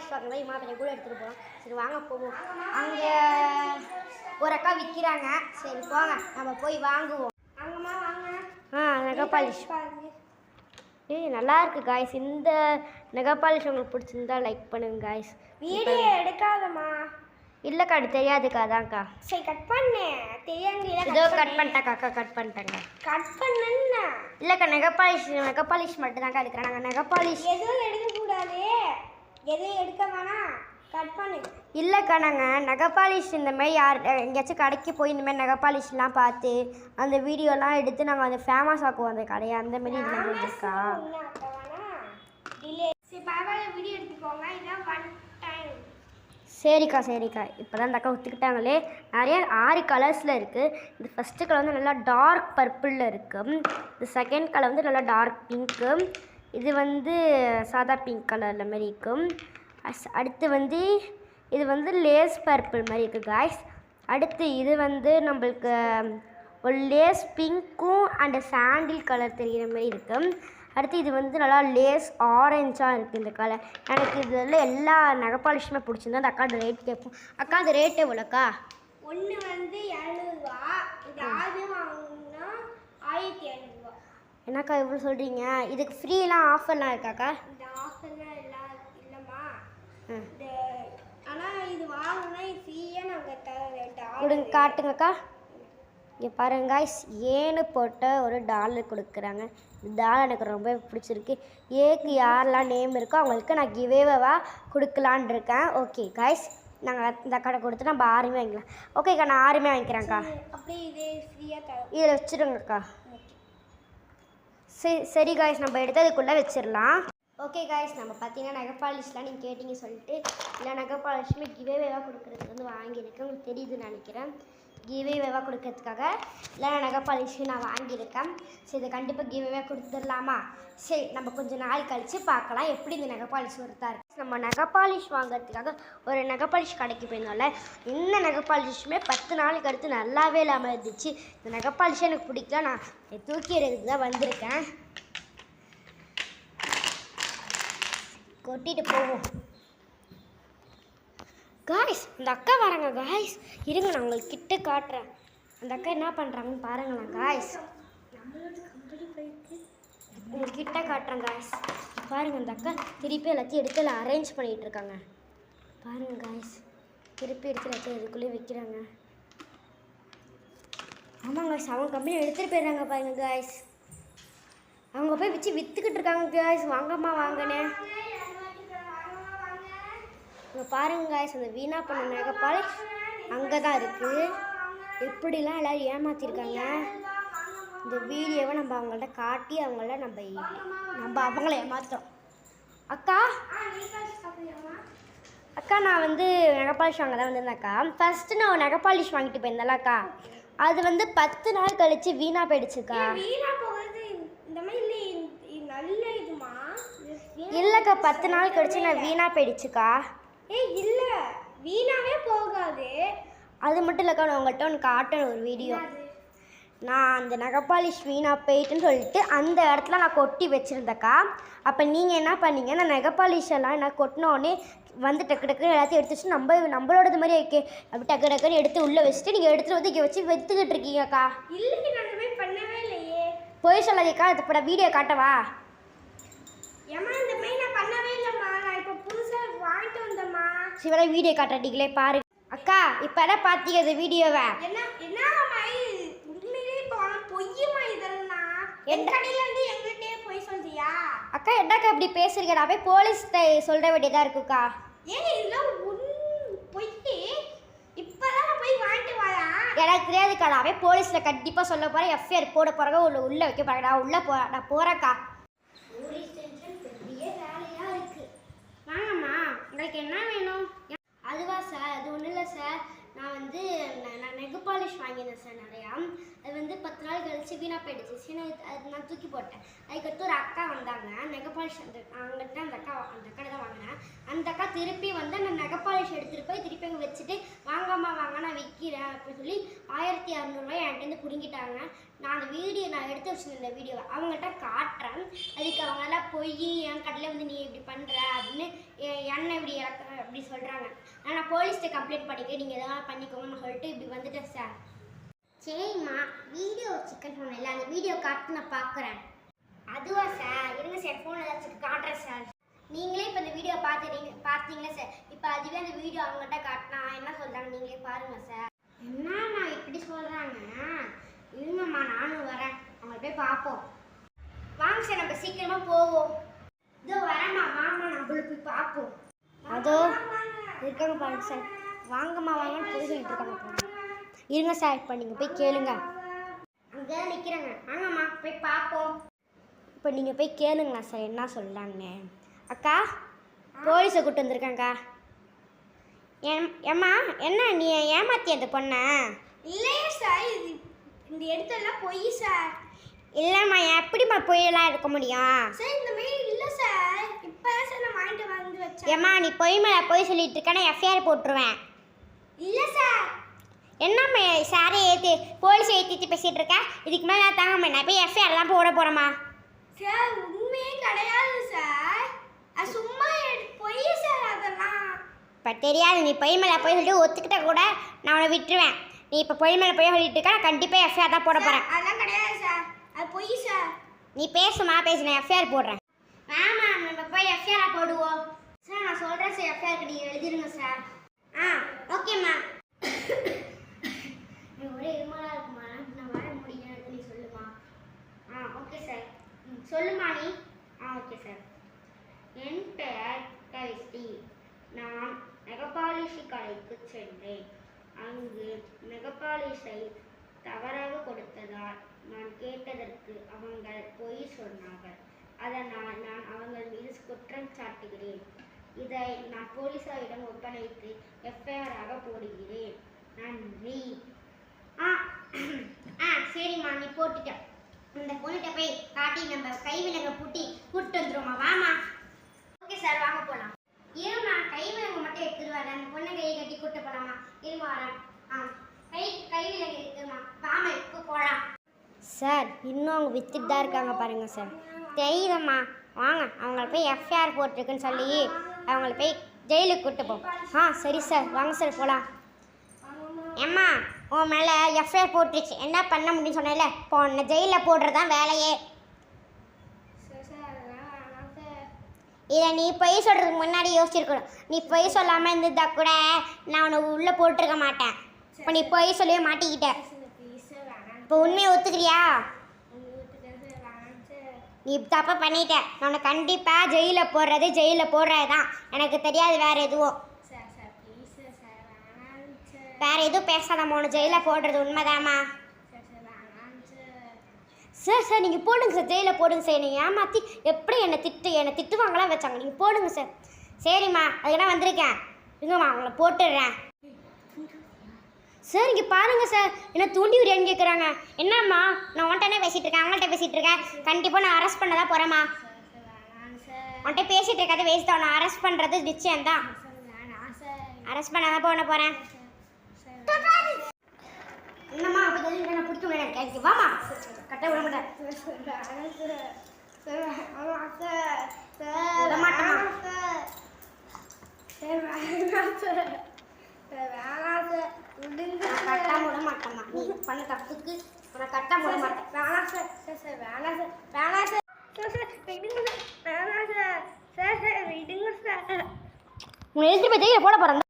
Polish வாங்க இம்மா கூட எடுத்துகிட்டு போகிறோம். சரி வாங்க போவோம். அங்கே ஒரு அக்கா விற்கிறாங்க. சரி போங்க நம்ம போய் வாங்குவோம். வாங்கம்மா வாங்க. நெகை பாலிஷ் நல்லா இருக்கு காய்ஸ். இந்த நெகை பாலிஷ் உங்களுக்கு பிடிச்சிருந்தா லைக் பண்ணுங்க காய்ஸ். வீடியோ எடுக்காதம்மா. இல்லைக்கா அது தெரியாதுக்கா. அதான்க்கா. சரி கட் பண்ணு. தெரியாங்க இதோ கட் பண்ணிட்டேன் அக்கா. கட் பண்ணிட்டேங்க. கட் பண்ணுன்னா இல்லைக்கா நெகை பாலிஷ் மட்டும் தான்க்கா எடுக்கிறேன். நாங்கள் நெகை பாலிஷ் எதுவும் எடுக்கக்கூடாது. எதுவும் எடுக்க வேணாம். கட் பண்ணு. இல்லைக்கா நாங்கள் நெகை பாலிஷ் இந்தமாதிரி யார் எங்கேயாச்சும் கடைக்கு போய் இந்தமாதிரி நெகை பாலிஷ்லாம் பார்த்து அந்த வீடியோலாம் எடுத்து நாங்கள் அந்த ஃபேமஸ் ஆக்குவோம் அந்த கடையை. அந்தமாரி இதில் முடிஞ்சிருக்கா. சரி பரவாயில்ல வீடியோ எடுத்துக்கோங்க. இதான் ஒன் டைம். சரிக்கா. இப்போ தான் அந்த அக்கா ஒத்துக்கிட்டாங்களே. நிறைய 6 கலர்ஸில் இருக்குது. இந்த ஃபஸ்ட்டு கலர் வந்து நல்லா டார்க் பர்பிளில் இருக்குது. இந்த செகண்ட் கலர் வந்து நல்லா டார்க் பிங்க்கு. இது வந்து சாதா பிங்க் கலரில் மாதிரி இருக்கும். அடுத்து வந்து இது வந்து லேஸ் பர்பிள் மாதிரி இருக்குது காய்ஸ். அடுத்து இது வந்து நம்மளுக்கு ஒரு லேஸ் பிங்க்கும் அண்ட் சாண்டில் கலர் தெரிகிற மாதிரி இருக்குது. அடுத்து இது வந்து நல்லா லேஸ் ஆரஞ்சாக இருக்குது இந்த கலர். எனக்கு இதில் எல்லா நெகை பாலிஷுமே பிடிச்சிருந்தா அந்த அக்கா ரேட் கேட்போம். அக்கா அந்த ரேட் எவ்வளோக்கா? ஒன்று வந்து 200 ரூபா. இது 6 வாங்கினா 1500 ரூபா. என்னக்கா இவ்வளோ சொல்கிறீங்க? இதுக்கு ஃப்ரீலாம் ஆஃபர்லாம் இருக்காக்கா? இந்த ஆஃபர்லாம் எல்லாம் இல்லைம்மா. ஆனால் இது வாங்கினா ஃப்ரீயாக நாங்கள் கொடுங்க. காட்டுங்கக்கா. இங்கே பாருங்க காய்ஸ். ஏன்னு போட்ட ஒரு டாலர் கொடுக்குறாங்க. இந்த டாலர் எனக்கு ரொம்ப பிடிச்சிருக்கு. ஏக்கு யாரெல்லாம் நேம் இருக்கோ அவங்களுக்கு நான் கிவேவாக கொடுக்கலான் இருக்கேன். ஓகே காய்ஸ் நாங்கள் இந்த கடை கொடுத்து நம்ம 6 வாங்கிக்கலாம். ஓகேக்கா நான் 6 வாங்கிக்கிறேன்க்கா. அப்படியே இதே ஃப்ரீயாக தரோம். இதில் வச்சுருங்கக்கா. சரி காய்ஸ் நம்ம எடுத்து அதுக்குள்ளே வச்சிடலாம். ஓகே காய்ஸ் நம்ம பார்த்தீங்கன்னா நெகை பாலிஷ்லாம் நீங்கள் கேட்டிங்க சொல்லிட்டு இல்லை நெகை பாலிஷ்மே கிவேவாக கொடுக்குறதுக்கு வந்து வாங்கியிருக்கேன். உங்களுக்கு தெரியுதுன்னு நினைக்கிறேன். கிவேவாக கொடுக்கறதுக்காக இல்லை நெகை பாலிஷ் நான் வாங்கியிருக்கேன். சரி இதை கண்டிப்பாக கிவேவாக கொடுத்துடலாமா? சரி நம்ம கொஞ்சம் நாள் கழித்து பார்க்கலாம் எப்படி இந்த நெகை பாலிஷ் ஒருத்தா இருக்குது. நம்ம நெகை பாலிஷ் வாங்குறதுக்காக ஒரு நெகை பாலிஷ் கடைக்கு போயிருந்தோம்ல. இந்த நெகை பாலிஷுமே 10 நாளுக்கு அடுத்து நல்லாவே இல்லாமல் இருந்துச்சு. இந்த நெகை பாலிஷே எனக்கு பிடிக்கல. நான் தூக்கி எறிறதுக்கு தான் வந்திருக்கேன். கொட்டிட்டு போவோம் காய்ஸ். இந்த அக்கா வராங்க காய்ஸ். இருங்க நான் உங்களுக்கு கிட்ட காட்டுறேன். அந்த அக்கா என்ன பண்ணுறாங்கன்னு பாருங்களேன் காய்ஸ். உங்களுக்கு கிட்ட காட்டுறேன் காய்ஸ். பாருங்கள் அந்த அக்கா திருப்பி எல்லாத்தையும் எடுத்து எல்லாம் அரேஞ்ச் பண்ணிகிட்டு இருக்காங்க. பாருங்கள் காய்ஸ். திருப்பி எடுத்து எல்லாத்தையும் இதுக்குள்ளேயே வைக்கிறாங்க. ஆமாம் காய்ஸ் அவங்க கம்பெனி எடுத்துகிட்டு போயிடுறாங்க பாருங்கள் காய்ஸ். அவங்க போய் வச்சு விற்றுக்கிட்டு இருக்காங்க காய்ஸ். வாங்கம்மா வாங்கினேன். இங்கே பாருங்க காய்ஸ் அந்த வீணா பண்ண நெகை பாலிஷ் அங்கே தான் இருக்குது. எப்படிலாம் எல்லோரும் ஏமாற்றிருக்காங்க. இந்த வீடியோவை நம்ம அவங்கள்ட்ட காட்டி அவங்கள ஏமாற்றோம். அக்கா நான் வந்து நெகை பாலிஷ் வாங்க தான் வந்திருந்தேன்க்கா. ஃபஸ்ட்டு நான் நெகை பாலிஷ் வாங்கிட்டு போயிருந்தேன்ல அக்கா. அது வந்து 10 நாள் கழிச்சு வீணாக போயிடுச்சுக்கா. இல்லைக்கா 10 நாள் கழிச்சு நான் வீணாக போயிடுச்சுக்கா. இல்லை வீணாவே போகாது. அது மட்டும் இல்லைக்கா நான் உங்கள்கிட்ட ஒன்று காட்டணும் ஒரு வீடியோ. நான் அந்த நெகை பாலிஷ் வீணாக போயிட்டுன்னு சொல்லிட்டு அந்த இடத்துல நான் கொட்டி வச்சுருந்தேக்கா. அப்போ நீங்கள் என்ன பண்ணீங்க? நான் நெகை பாலிஷ் எல்லாம் நான் கொட்டினோடனே வந்து டக்கு டக்குன்னு எல்லாத்தையும் எடுத்து வச்சு நம்மளோடது மாதிரி ஓகே அப்படி டக்கு டக்குன்னு எடுத்து உள்ளே வச்சுட்டு நீங்கள் எடுத்துகிட்டு வந்து இங்கே வச்சு விற்றுக்கிட்டு இருக்கீங்கக்கா. இல்லைங்க நாங்கள் பண்ணவே இல்லையே. போய் சொல்லாதீக்கா. அது இப்போ வீடியோ காட்டவா? ஏமா இந்த மாதிரி நான் பண்ணவே இல்லைம்மா. நான் இப்போ புதுசாக வாங்கிட்டு வந்தேம்மா. சிவரா வீடியோ காட்டுறீங்களே பாரு அக்கா. இப்போ தான் பார்த்தீங்க இந்த வீடியோவை. என்னம்மா உண்மையிலே இப்போ பொய்யுமா இதெல்லாம்? என் கடையில் வந்து எங்கள்கிட்டயே பொய் சொல்றியா? அக்கா என்னக்கா இப்படி பேசுறீங்க? நான் போய் போலீஸ் சொல்கிற வேண்டியதாக இருக்குக்கா. ஏன் இதெல்லாம் பொய்? இப்போதான் நான் போய் வாங்கிட்டு வரா. எனக்கு தெரியாதுக்கா. நான் போய் போலீஸில் கண்டிப்பாக சொல்ல போகிறேன். எஃப்ஐஆர் போட போகிறாங்க. உள்ளே வைக்க போகிறேன். நான் உள்ளே நான் போகிறேன்க்கா. வாங்கம்மா உங்களுக்கு என்ன வேணும்? அதுவா சார்? அது ஒன்றும் இல்லை சார். நான் வந்து நெகை பாலிஷ் வாங்கியிருந்தேன் சார் நிறையா. அது வந்து 10 நாள் கழிச்சு வீணாக போயிடுச்சு. சரி அது நான் தூக்கி போட்டேன். அதுக்கடுத்து ஒரு அக்கா வந்தாங்க நெகை பாலிஷ். அவங்கள்ட்ட அந்த அக்கா தான் வாங்கினேன். அந்த அக்கா திருப்பி வந்து நான் நெகை பாலிஷ் எடுத்துகிட்டு போய் திருப்பி அங்கே வச்சுட்டு வாங்கம்மா வாங்க நான் விற்கிறேன் அப்படின்னு சொல்லி 1600 ரூபாய் என்கிட்ட பிடுங்கிட்டாங்க. நான் அந்த வீடியோ நான் எடுத்து வச்சுருந்தேன். இந்த வீடியோவை அவங்கள்ட்ட காட்டுறேன். அதுக்கு அவங்களாம் போய் என் கடையில் வந்து நீ இப்படி பண்ணுற அப்படின்னு என்ன இப்படி அப்படி சொல்கிறாங்க. நான் போலீஸ்கிட்ட கம்ப்ளைண்ட் பண்ணிக்க, நீங்கள் எதாவது பண்ணிக்கோங்கன்னு சொல்லிட்டு இப்படி வந்துட்டேன் சார். சரிம்மா, வீடியோ சிக்கன் சொன்னேன்ல, அந்த வீடியோ காட்டு நான் பார்க்குறேன். அதுவா சார்? இருங்க சார், ஃபோன் ஏதாச்சும் காட்டுறேன் சார். நீங்களே இப்போ இந்த வீடியோ பார்த்தீங்களா சார்? இப்போ அதுவே அந்த வீடியோ அவங்ககிட்ட காட்டினா என்ன சொல்கிறாங்க நீங்களே பாருங்கள் சார். என்னம்மா இப்படி சொல்கிறாங்க? இல்லைங்கம்மா, நானும் வரேன், அவங்கள போய் பார்ப்போம். வாங்க சார், நம்ம சீக்கிரமாக போவோம். இதோ வரேம்மா, வாங்கம்மா, நம்மள போய் பார்ப்போம். அதோ இருக்காங்க பாருங்க சார். வாங்கம்மா வாங்கன்னு போய் சொல்லிட்டு இருக்காங்க பாருங்க. இருங்க சார், இப்போ நீங்கள் போய் கேளுங்க. அங்கே நிற்கிறேங்க, வாங்கம்மா போய் பார்ப்போம். இப்போ நீங்கள் போய் கேளுங்களா சார் என்ன சொல்கிறாங்கண்ணே. அக்கா, போலீஸை கூப்பிட்டு வந்திருக்கேங்க்கா. ஏம்மா, என்ன நீ ஏமாத்தி அந்த பொண்ணை? இல்லையே சார், இது இந்த இடத்தெல்லாம் பொய் சார். இல்லைம்மா, எப்படிம்மா பொய்யெல்லாம் இருக்க முடியும்? சார் இந்த மாதிரி இல்லை சார், இப்போ சார் நான் வாங்கிட்டு வந்து வச்சேன். ஏம்மா, நீ பொய் மேலே பொய் சொல்லிட்டு இருக்கேன்னா எஃப்ஐஆர் போட்டுருவேன். இல்லை சார். என்னம்மா சாரை ஏற்றி போலீஸை ஏற்றி பேசிகிட்டு இருக்கேன்? இதுக்கு மேலே நான் தாங்கம்மா, நான் போய் எஃப்ஐஆர்லாம் போட போகிறேம்மா. சார் உண்மையே கிடையாது சார், அது சும்மா பொய் சார் அதெல்லாம். இப்போ தெரியாது, நீ பொய் மேலே பொய் சொல்லிட்டு ஒத்துக்கிட்ட கூட நான் உன்னை விட்டுருவேன். நீ இப்போ பொய் மேலே பொய் சொல்லிட்டு இருக்க, நான் கண்டிப்பாக எஃப்ஐஆர் தான் போட போகிறேன். அதெல்லாம் கிடையாது சார், அது பொய் சார். நீ பேசுமா, பேசு, நான் எஃப்ஐஆர் போடுறேன். ஆமாம், நம்ம போய் எஃப்ஐஆர் போடுவோம். சார் நான் சொல்கிறேன் சார், எஃப்ஐஆருக்கு நீங்கள் எழுதிருங்க சார். ஓகேம்மா. ஒரே இருமலாக இருக்குமா, நான் வர முடியாது, நீ சொல்லுமா. Okay sir. சொல்லுமா நீ. Okay sir. என் பெயர் கரிஸ்டி. நான் நெகபாலிஷி கடைக்கு சென்றேன். அங்கு நெகபாலிஷை தவறாக கொடுத்ததால் நான் கேட்டதற்கு அவங்க பொய் சொன்னார்கள். அதனால் நான் அவங்கள் மீது குற்றம் சாட்டுகிறேன். இதை நான் போலீசாரிடம் ஒப்படைத்து எஃப்ஐஆராக போடுகிறேன். நன்றி. சரிம்மா, நீ போட்டுட்ட. இந்த பொண்ணுகிட்ட போய் காட்டி நம்ம கைவிலங்க பூட்டி கூப்பிட்டு வந்துடுவோமா. வாமா. ஓகே சார், வாங்க போகலாம். இருமா, கைவிலங்கு மட்டும் எடுத்துட்டு வரேன். அந்த பொண்ணை கையை கட்டி கூப்பிட்டு போகலாமா? இருமா வரேன். கைவிலங்கு இருக்குமா, வாமா இப்போ போகலாம். சார் இன்னும் அவங்க வித்துட்டு தான் இருக்காங்க பாருங்கள் சார். தெரியுதம்மா, வாங்க அவங்கள போய் எஃப்ஐஆர் போட்டிருக்குன்னு சொல்லி அவங்கள போய் ஜெயிலுக்கு கூப்பிட்டு போம். சரி சார், வாங்க சார் போகலாம். ஏம்மா, உன் மேலே எஃப்ஐஆர் போட்டுருச்சு, என்ன பண்ண முடியும்னு சொன்னேன்ல, இப்போ உன்னை ஜெயிலில் போடுறது தான் வேலையே. இதை நீ பொய் சொல்கிறதுக்கு முன்னாடி யோசிச்சிருக்கணும். நீ பொய் சொல்லாமல் இருந்ததா கூட நான் உன்னை உள்ளே போட்டிருக்க மாட்டேன். இப்போ நீ பொய் சொல்லவே மாட்டிக்கிட்ட. இப்போ உண்மையை ஒத்துக்கிறியா? நீ தப்பா பண்ணிட்ட. நான் உன்னை கண்டிப்பாக ஜெயிலில் போடுறது தான். எனக்கு தெரியாது வேறு எதுவும். வேறு எதுவும் பேசாதம்மா, உன்னை ஜெயிலில் போடுறது உண்மைதாம்மா. சார் நீங்கள் போடுங்க சார், ஜெயிலில் போடுங்க சார். என்னை ஏமாற்றி எப்படி என்னை திட்டுவாங்களாம் வச்சாங்க. நீங்கள் போடுங்க சார். சரிம்மா, அதுக்கு வந்திருக்கேன். இருங்கம்மா, அவங்கள போட்டுடுறேன். சார் இங்கே பாருங்கள் சார், என்ன தூண்டி விடியான்னு கேட்குறாங்க. என்னம்மா, நான் உன்கிட்டனே பேசிகிட்டு இருக்கேன், அவங்கள்ட்ட பேசிகிட்டு இருக்கேன். கண்டிப்பாக நான் அரெஸ்ட் பண்ண தான் போகிறேம்மா. உன்கிட்ட பேசிகிட்டு இருக்காது வேஸ்ட் தான். நான் அரெஸ்ட் பண்ணுறது நிச்சயம்தான். அரெஸ்ட் பண்ண தான் போகிறேன். என்னம்மா, அப்போ நான் பிடிக்க முடியாது கேட்கு. வாமா, கட்ட விட மாட்டேன். விட மாட்டேன். கட்டாம விட மாட்டேம்மா. நீ பண்ண தப்புக்கு உன்னை கட்டாம விட மாட்டேன். வேணாம் சார், சார் வேணாம் சார், வேணாம் சார், சார் சார் விடுங்க சார், வேணாம் சார், சார் சார் விடுங்க சார். உன்னை எழுதி போய் ஜெயிலில் போட போகிறேன்.